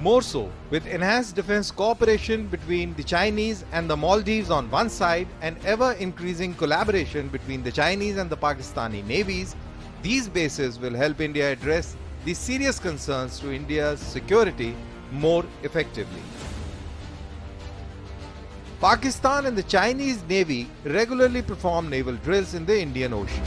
More so, with enhanced defense cooperation between the Chinese and the Maldives on one side and ever-increasing collaboration between the Chinese and the Pakistani navies, these bases will help India address the serious concerns to India's security more effectively. Pakistan and the Chinese Navy regularly perform naval drills in the Indian Ocean.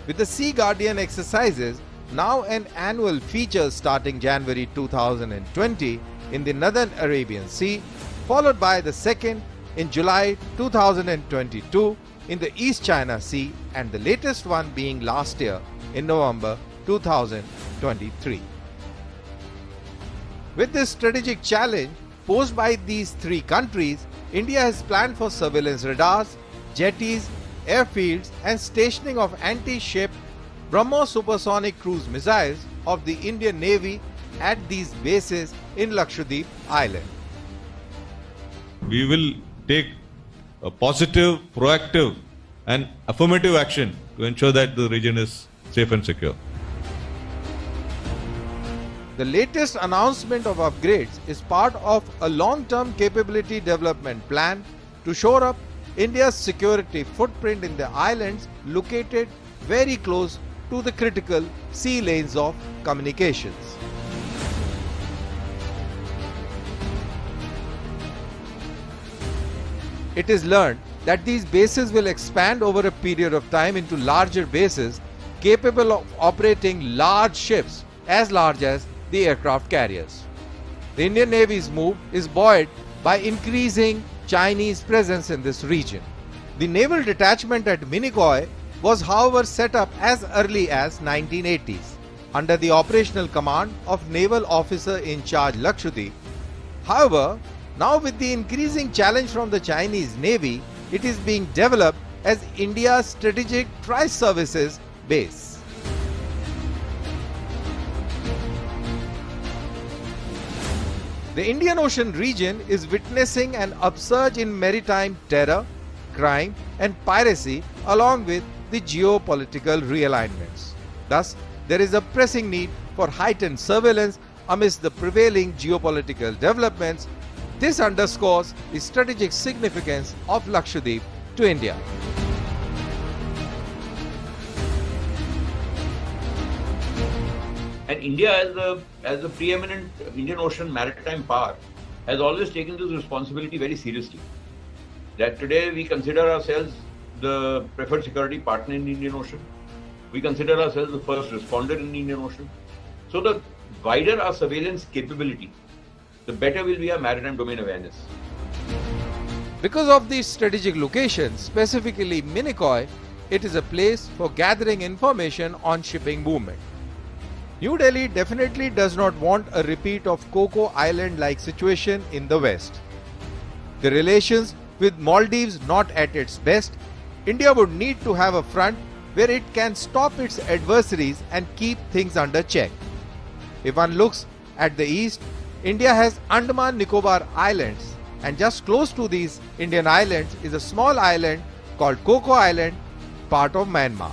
With the Sea Guardian exercises, now an annual feature starting January 2020 in the Northern Arabian Sea, followed by the second in July 2022 in the East China Sea, and the latest one being last year in November 2023. With this strategic challenge posed by these three countries, India has planned for surveillance radars, jetties, airfields and stationing of anti-ship BrahMos supersonic cruise missiles of the Indian Navy at these bases in Lakshadweep Island. We will take a positive, proactive and affirmative action to ensure that the region is safe and secure. The latest announcement of upgrades is part of a long-term capability development plan to shore up India's security footprint in the islands located very close to the critical sea lanes of communications. It is learned that these bases will expand over a period of time into larger bases capable of operating large ships as large as the aircraft carriers. The Indian Navy's move is buoyed by increasing Chinese presence in this region. The naval detachment at Minicoy was however set up as early as 1980s under the operational command of Naval Officer in Charge Lakshadweep. However, now with the increasing challenge from the Chinese Navy, it is being developed as India's strategic tri-services base. The Indian Ocean region is witnessing an upsurge in maritime terror, crime and piracy along with the geopolitical realignments. Thus, there is a pressing need for heightened surveillance amidst the prevailing geopolitical developments. This underscores the strategic significance of Lakshadweep to India. And India, as a preeminent Indian Ocean maritime power, has always taken this responsibility very seriously. That today we consider ourselves the preferred security partner in the Indian Ocean. We consider ourselves the first responder in the Indian Ocean. So the wider our surveillance capability, the better will be our maritime domain awareness. Because of these strategic locations, specifically Minicoy, it is a place for gathering information on shipping movement. New Delhi definitely does not want a repeat of Coco Island-like situation in the West. The relations with Maldives not at its best, India would need to have a front where it can stop its adversaries and keep things under check. If one looks at the east, India has Andaman Nicobar Islands, and just close to these Indian islands is a small island called Coco Island, part of Myanmar.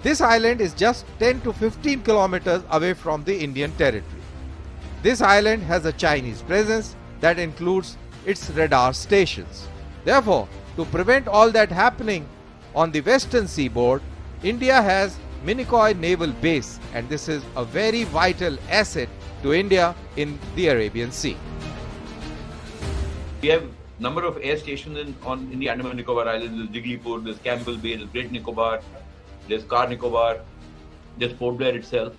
This island is just 10 to 15 kilometers away from the Indian territory. This island has a Chinese presence that includes its radar stations. Therefore, to prevent all that happening on the western seaboard, India has Minicoy Naval Base, and this is a very vital asset to India in the Arabian Sea. We have a number of air stations in the Andaman Nicobar Islands. There's Jiglipur, there's Campbell Bay, there's Great Nicobar, there's Car Nicobar, there's Port Blair itself.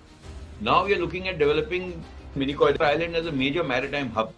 Now we are looking at developing Minicoy Island as a major maritime hub.